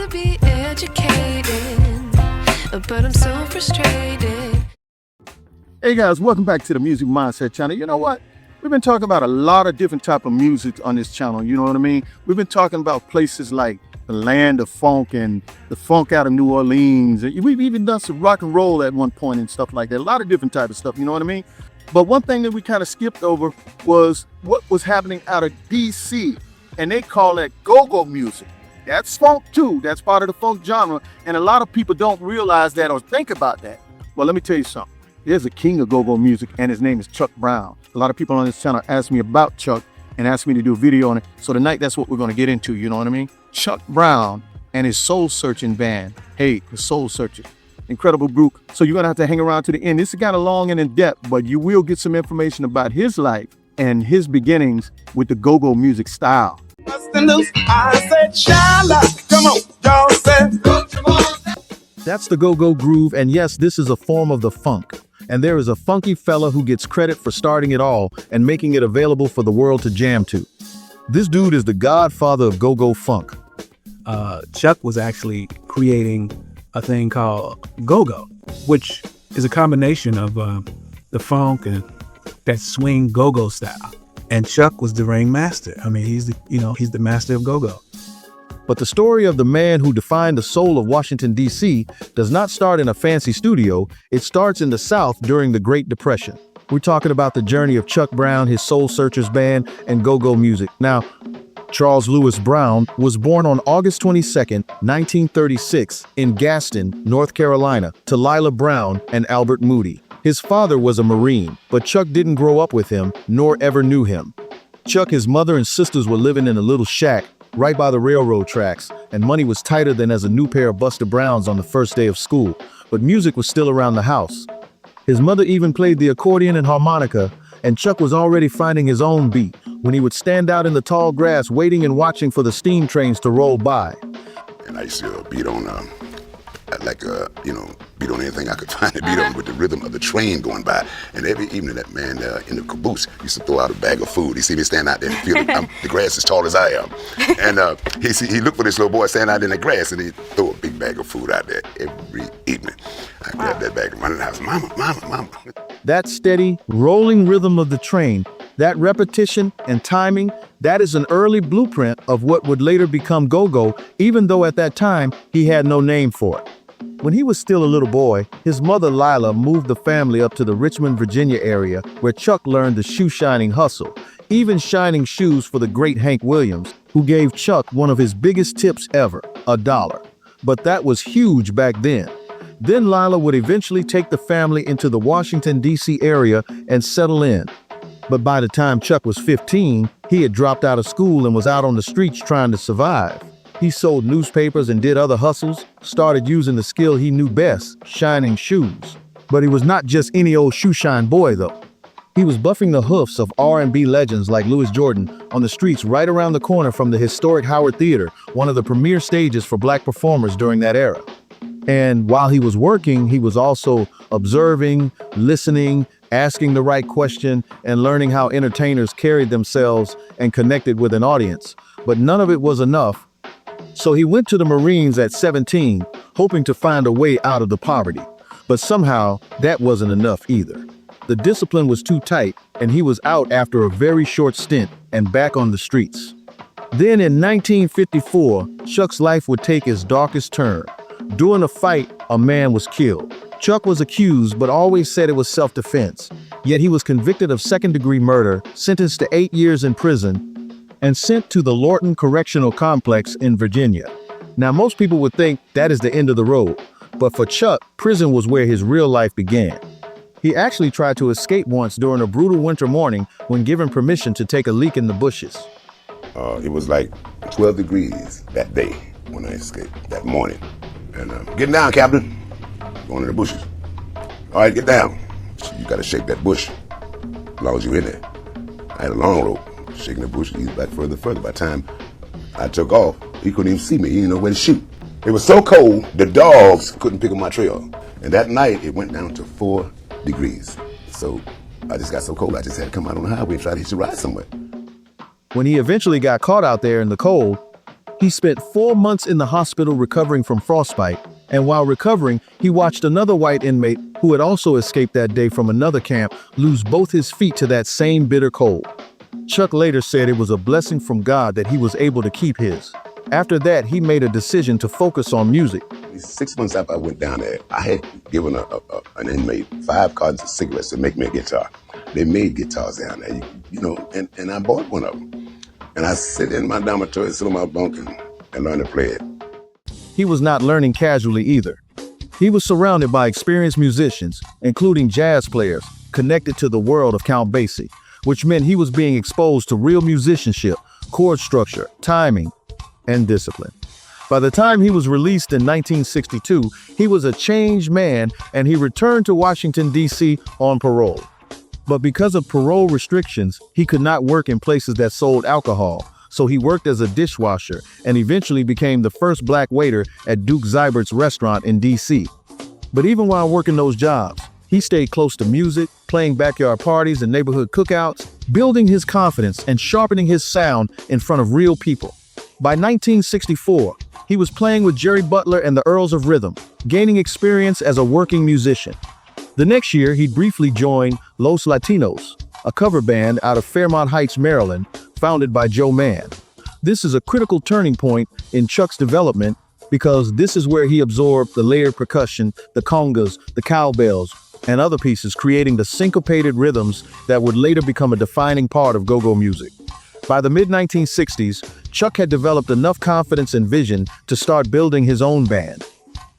to be educated, but I'm so frustrated. Hey guys, welcome back to the Music Mindset channel. You know what? We've been talking about a lot of different type of music on this channel, you know what I mean? We've been talking about places like the land of funk and the funk out of New Orleans. We've even done some rock and roll at one point and stuff like that. A lot of different type of stuff, you know what I mean? But one thing that we kind of skipped over was what was happening out of DC, and they call that go-go music. That's funk too. That's part of the funk genre, and a lot of people don't realize that or think about that. Well, let me tell you something. There's a king of go-go music, and his name is Chuck Brown. A lot of people on this channel asked me about Chuck and asked me to do a video on it. So tonight, that's what we're going to get into, you know what I mean? Chuck Brown and his Soul Searching band. Hey, the Soul Searchers. Incredible group. So you're going to have to hang around to the end. This is kind of long and in depth, but you will get some information about his life and his beginnings with the go-go music style. Bustin Loose, I said, shine like, come on, y'all said, come on. That's the go-go groove, and yes, this is a form of the funk. And there is a funky fella who gets credit for starting it all and making it available for the world to jam to. This dude is the godfather of go-go funk. Chuck was actually creating a thing called go-go, which is a combination of the funk and that swing go-go style. And Chuck was the ringmaster. I mean, he's the master of go-go. But the story of the man who defined the soul of Washington, D.C. does not start in a fancy studio. It starts in the South during the Great Depression. We're talking about the journey of Chuck Brown, his Soul Searchers band, and go-go music. Now, Charles Lewis Brown was born on August 22nd, 1936, in Gaston, North Carolina, to Lila Brown and Albert Moody. His father was a Marine, but Chuck didn't grow up with him, nor ever knew him. Chuck, his mother and sisters were living in a little shack right by the railroad tracks, and money was tighter than as a new pair of Buster Browns on the first day of school, but music was still around the house. His mother even played the accordion and harmonica, and Chuck was already finding his own beat when he would stand out in the tall grass waiting and watching for the steam trains to roll by. And I used to beat on, beat on anything I could find to beat on with the rhythm of the train going by. And every evening that man in the caboose used to throw out a bag of food. He see me stand out there and feel the grass as tall as I am. And he looked for this little boy standing out in the grass, and he'd throw a big bag of food out there every evening. I grabbed that bag and run in the house, mama. That steady, rolling rhythm of the train, that repetition and timing, that is an early blueprint of what would later become go-go, even though at that time he had no name for it. When he was still a little boy, his mother Lila moved the family up to the Richmond, Virginia area, where Chuck learned the shoe-shining hustle, even shining shoes for the great Hank Williams, who gave Chuck one of his biggest tips ever, $1. But that was huge back then. Then Lila would eventually take the family into the Washington, D.C. area and settle in. But by the time Chuck was 15, he had dropped out of school and was out on the streets trying to survive. He sold newspapers and did other hustles, started using the skill he knew best, shining shoes. But he was not just any old shoe-shine boy, though. He was buffing the hoofs of R&B legends like Louis Jordan on the streets right around the corner from the historic Howard Theater, one of the premier stages for black performers during that era. And while he was working, he was also observing, listening, asking the right question, and learning how entertainers carried themselves and connected with an audience. But none of it was enough. So he went to the Marines at 17, hoping to find a way out of the poverty. But somehow, that wasn't enough either. The discipline was too tight, and he was out after a very short stint and back on the streets. Then in 1954, Chuck's life would take its darkest turn. During a fight, a man was killed. Chuck was accused, but always said it was self-defense. Yet he was convicted of second-degree murder, sentenced to 8 years in prison, and sent to the Lorton Correctional Complex in Virginia. Now, most people would think that is the end of the road, but for Chuck, prison was where his real life began. He actually tried to escape once during a brutal winter morning when given permission to take a leak in the bushes. It was like 12 degrees that day when I escaped, that morning. And getting down, Captain. Going in the bushes. All right, get down. You gotta shake that bush as long as you're in there. I had a long rope. Shaking the bush, eased back further. By the time I took off, he couldn't even see me. He didn't know where to shoot. It was so cold, the dogs couldn't pick up my trail. And that night, it went down to 4 degrees. So I just got so cold, I just had to come out on the highway and try to hitch a ride somewhere. When he eventually got caught out there in the cold, He spent 4 months in the hospital recovering from frostbite, and while recovering, he watched another white inmate who had also escaped that day from another camp lose both his feet to that same bitter cold. Chuck later said it was a blessing from God that he was able to keep his. After that, he made a decision to focus on music. 6 months after I went down there, I had given an inmate 5 cartons of cigarettes to make me a guitar. They made guitars down there, and I bought one of them. And I sit in my dormitory, sit on my bunk, and learn to play it. He was not learning casually either. He was surrounded by experienced musicians, including jazz players, connected to the world of Count Basie, which meant he was being exposed to real musicianship, chord structure, timing, and discipline. By the time he was released in 1962, he was a changed man, and he returned to Washington, D.C. on parole. But because of parole restrictions, he could not work in places that sold alcohol, so he worked as a dishwasher and eventually became the first black waiter at Duke Zybert's restaurant in D.C. But even while working those jobs, he stayed close to music, playing backyard parties and neighborhood cookouts, building his confidence and sharpening his sound in front of real people. By 1964, he was playing with Jerry Butler and the Earls of Rhythm, gaining experience as a working musician. The next year, he briefly joined Los Latinos, a cover band out of Fairmont Heights, Maryland, founded by Joe Mann. This is a critical turning point in Chuck's development because this is where he absorbed the layered percussion, the congas, the cowbells, and other pieces, creating the syncopated rhythms that would later become a defining part of go-go music. By the mid-1960s, Chuck had developed enough confidence and vision to start building his own band.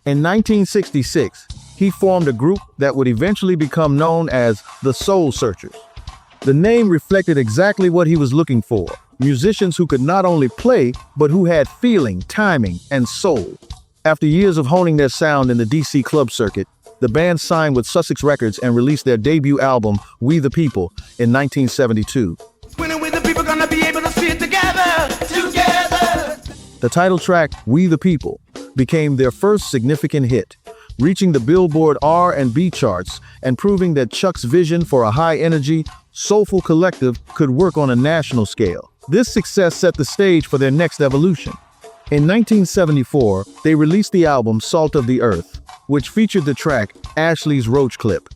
In 1966, he formed a group that would eventually become known as the Soul Searchers. The name reflected exactly what he was looking for, musicians who could not only play, but who had feeling, timing, and soul. After years of honing their sound in the DC club circuit, the band signed with Sussex Records and released their debut album, We the People, in 1972. When we the people gonna be able to see it together. The title track, We the People, became their first significant hit, reaching the Billboard R&B charts and proving that Chuck's vision for a high-energy, soulful collective could work on a national scale. This success set the stage for their next evolution. In 1974, they released the album Salt of the Earth, which featured the track Ashley's Roachclip.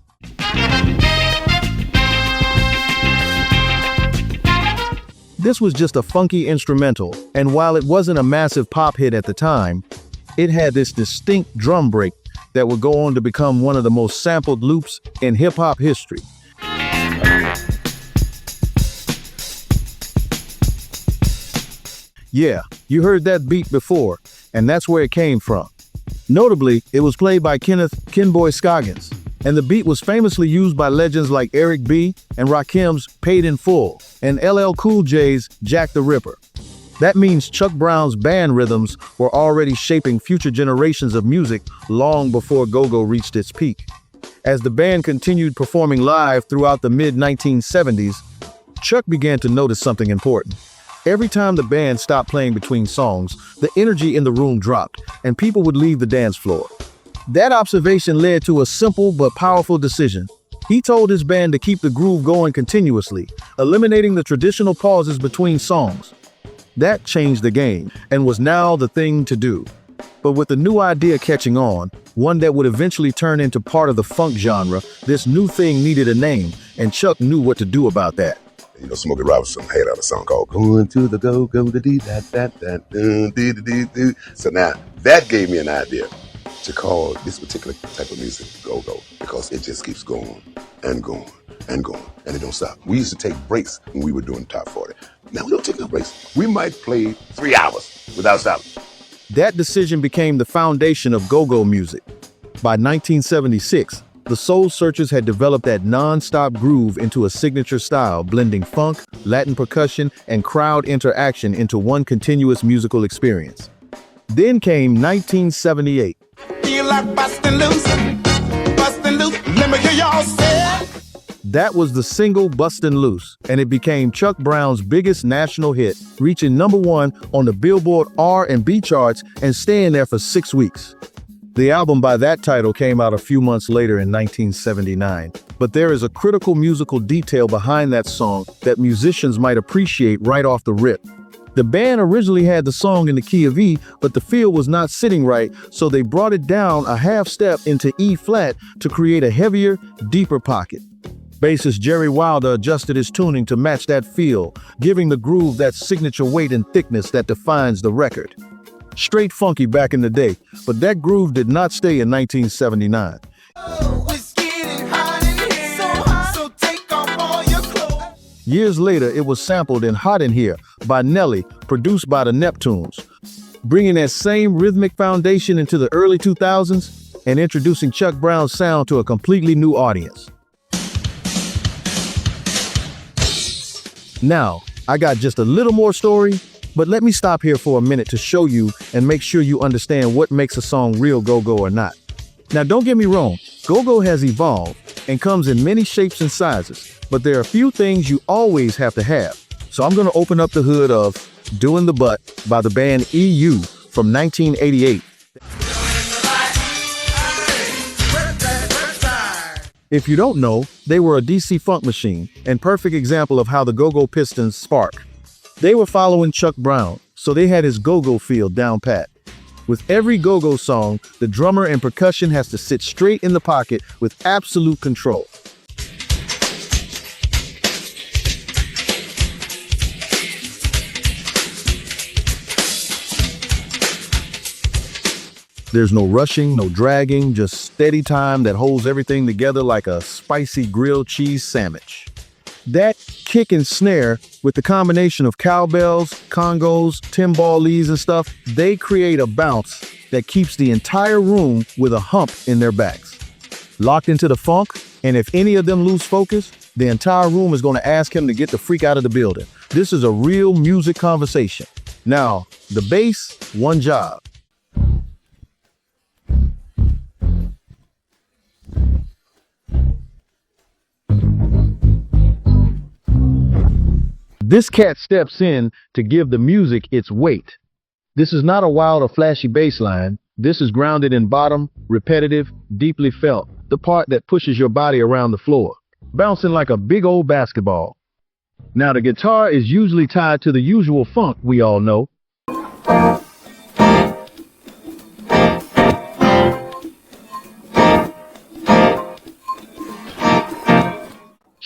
This was just a funky instrumental, and while it wasn't a massive pop hit at the time, it had this distinct drum break that would go on to become one of the most sampled loops in hip-hop history. Yeah, you heard that beat before, and that's where it came from. Notably, it was played by Kenneth "Kenboy" Scoggins, and the beat was famously used by legends like Eric B. and Rakim's Paid in Full, and LL Cool J's Jack the Ripper. That means Chuck Brown's band rhythms were already shaping future generations of music long before go-go reached its peak. As the band continued performing live throughout the mid-1970s, Chuck began to notice something important. Every time the band stopped playing between songs, the energy in the room dropped, and people would leave the dance floor. That observation led to a simple but powerful decision. He told his band to keep the groove going continuously, eliminating the traditional pauses between songs. That changed the game, and was now the thing to do. But with the new idea catching on, one that would eventually turn into part of the funk genre, this new thing needed a name, and Chuck knew what to do about that. Smokey Robinson had out a song called Going to the Go-Go, da dee da da da dee dee dee dee. So now that gave me an idea to call this particular type of music go-go, because it just keeps going and going and going, and it don't stop. We used to take breaks when we were doing Top 40. Now we don't take no breaks. We might play 3 hours without stopping. That decision became the foundation of go-go music. By 1976, the Soul Searchers had developed that non-stop groove into a signature style, blending funk, Latin percussion, and crowd interaction into one continuous musical experience. Then came 1978. Feel like bustin' loose, let me hear y'all say. That was the single Bustin' Loose, and it became Chuck Brown's biggest national hit, reaching #1 on the Billboard R&B charts and staying there for 6 weeks. The album by that title came out a few months later in 1979, but there is a critical musical detail behind that song that musicians might appreciate right off the rip. The band originally had the song in the key of E, but the feel was not sitting right, so they brought it down a half step into E flat to create a heavier, deeper pocket. Bassist Jerry Wilder adjusted his tuning to match that feel, giving the groove that signature weight and thickness that defines the record. Straight funky back in the day, but that groove did not stay in 1979. Years later, it was sampled in Hot in Here by Nelly, produced by the Neptunes, bringing that same rhythmic foundation into the early 2000s and introducing Chuck Brown's sound to a completely new audience. Now, I got just a little more story, but let me stop here for a minute to show you and make sure you understand what makes a song real go-go or not. Now, don't get me wrong, go-go has evolved and comes in many shapes and sizes, but there are a few things you always have to have. So I'm going to open up the hood of Doing the Butt by the band EU from 1988. If you don't know, they were a DC funk machine and perfect example of how the Go-Go Pistons spark. They were following Chuck Brown, so they had his go-go feel down pat. With every go-go song, the drummer and percussion has to sit straight in the pocket with absolute control. There's no rushing, no dragging, just steady time that holds everything together like a spicy grilled cheese sandwich. That kick and snare, with the combination of cowbells, congos, timbales and stuff, they create a bounce that keeps the entire room with a hump in their backs. Locked into the funk, and if any of them lose focus, the entire room is going to ask him to get the freak out of the building. This is a real music conversation. Now, the bass, one job. This cat steps in to give the music its weight. This is not a wild or flashy bass line. This is grounded in bottom, repetitive, deeply felt, the part that pushes your body around the floor, bouncing like a big old basketball. Now the guitar is usually tied to the usual funk we all know.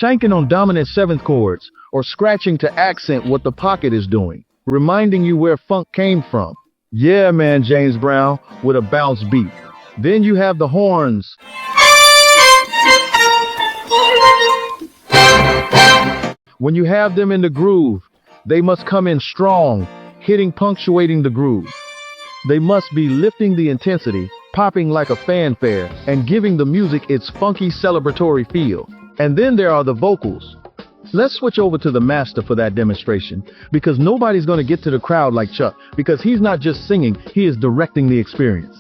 Shanking on dominant seventh chords, or scratching to accent what the pocket is doing, reminding you where funk came from. Yeah, man, James Brown, with a bounce beat. Then you have the horns. When you have them in the groove, they must come in strong, punctuating the groove. They must be lifting the intensity, popping like a fanfare, and giving the music its funky celebratory feel. And then there are the vocals. Let's switch over to the master for that demonstration, because nobody's going to get to the crowd like Chuck, because he's not just singing, he is directing the experience.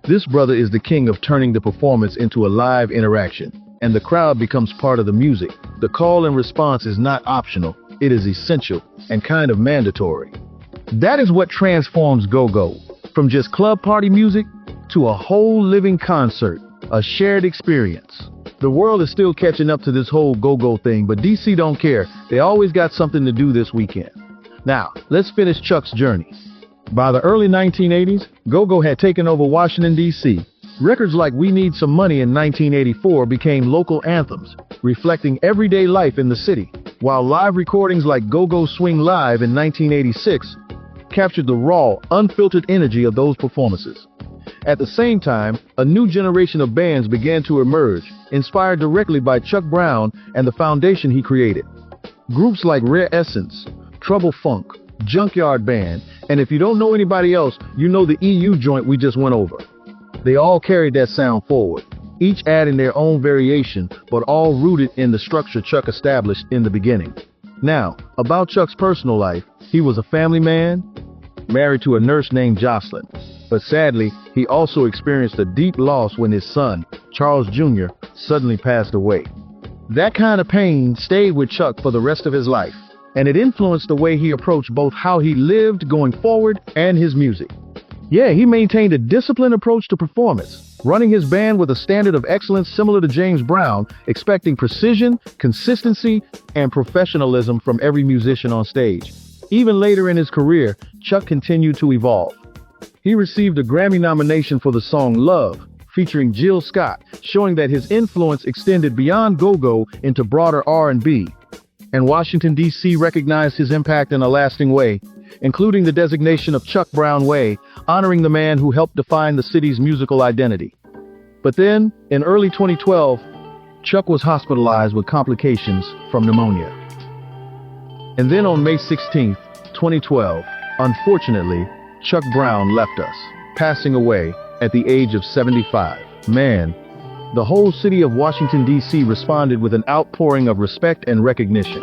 This brother is the king of turning the performance into a live interaction, and the crowd becomes part of the music. The call and response is not optional, it is essential and kind of mandatory. That is what transforms go-go, from just club party music to a whole living concert, a shared experience. The world is still catching up to this whole go-go thing, but DC don't care. They always got something to do this weekend. Now, let's finish Chuck's journey. By the early 1980s, go-go had taken over Washington, D.C. Records like We Need Some Money in 1984 became local anthems, reflecting everyday life in the city, while live recordings like Go-Go Swing Live in 1986 captured the raw, unfiltered energy of those performances. At the same time, a new generation of bands began to emerge, inspired directly by Chuck Brown and the foundation he created. Groups like Rare Essence, Trouble Funk, Junkyard Band, and if you don't know anybody else, you know the EU joint we just went over. They all carried that sound forward, each adding their own variation, but all rooted in the structure Chuck established in the beginning. Now, about Chuck's personal life, he was a family man, married to a nurse named Jocelyn. But sadly, he also experienced a deep loss when his son, Charles Jr., suddenly passed away. That kind of pain stayed with Chuck for the rest of his life, and it influenced the way he approached both how he lived going forward and his music. Yeah, he maintained a disciplined approach to performance, running his band with a standard of excellence similar to James Brown, expecting precision, consistency, and professionalism from every musician on stage. Even later in his career, Chuck continued to evolve. He received a Grammy nomination for the song Love, featuring Jill Scott, showing that his influence extended beyond go-go into broader R&B. And Washington, D.C. recognized his impact in a lasting way, including the designation of Chuck Brown Way, honoring the man who helped define the city's musical identity. But then, in early 2012, Chuck was hospitalized with complications from pneumonia. And then on May 16, 2012, unfortunately, Chuck Brown left us, passing away at the age of 75. Man, the whole city of Washington, D.C. responded with an outpouring of respect and recognition.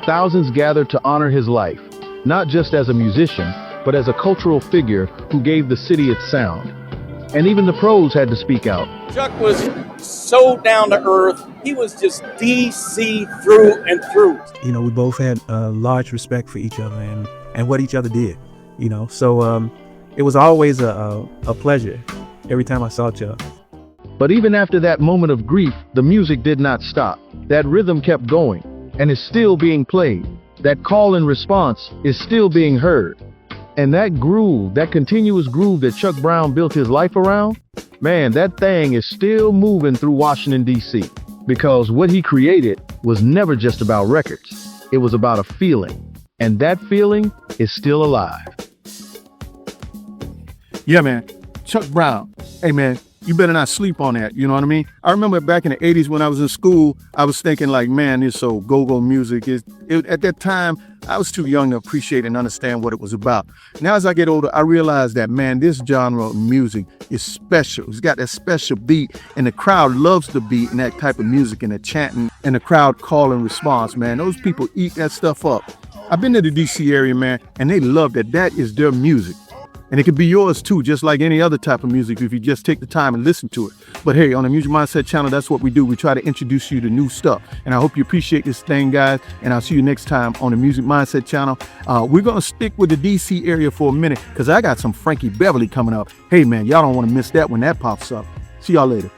Thousands gathered to honor his life, not just as a musician, but as a cultural figure who gave the city its sound. And even the pros had to speak out. Chuck was so down to earth. He was just DC through and through. You know, we both had a large respect for each other and what each other did, you know. So it was always a pleasure every time I saw Chuck. But even after that moment of grief, the music did not stop. That rhythm kept going and is still being played. That call and response is still being heard. And that groove, that continuous groove that Chuck Brown built his life around, man, that thing is still moving through Washington, D.C. Because what he created was never just about records. It was about a feeling. And that feeling is still alive. Yeah, man. Chuck Brown. Hey, man, you better not sleep on that. You know what I mean? I remember back in the 80s when I was in school, I was thinking like, man, this so go-go music. At that time, I was too young to appreciate and understand what it was about. Now, as I get older, I realize that, man, this genre of music is special. It's got that special beat, and the crowd loves the beat and that type of music and the chanting and the crowd call and response, man. Those people eat that stuff up. I've been to the D.C. area, man, and they love that. That is their music. And it could be yours too, just like any other type of music if you just take the time and listen to it. But hey, on the Music Mindset channel, that's what we do. We try to introduce you to new stuff. And I hope you appreciate this thing, guys. And I'll see you next time on the Music Mindset channel. We're going to stick with the DC area for a minute because I got some Frankie Beverly coming up. Hey, man, y'all don't want to miss that when that pops up. See y'all later.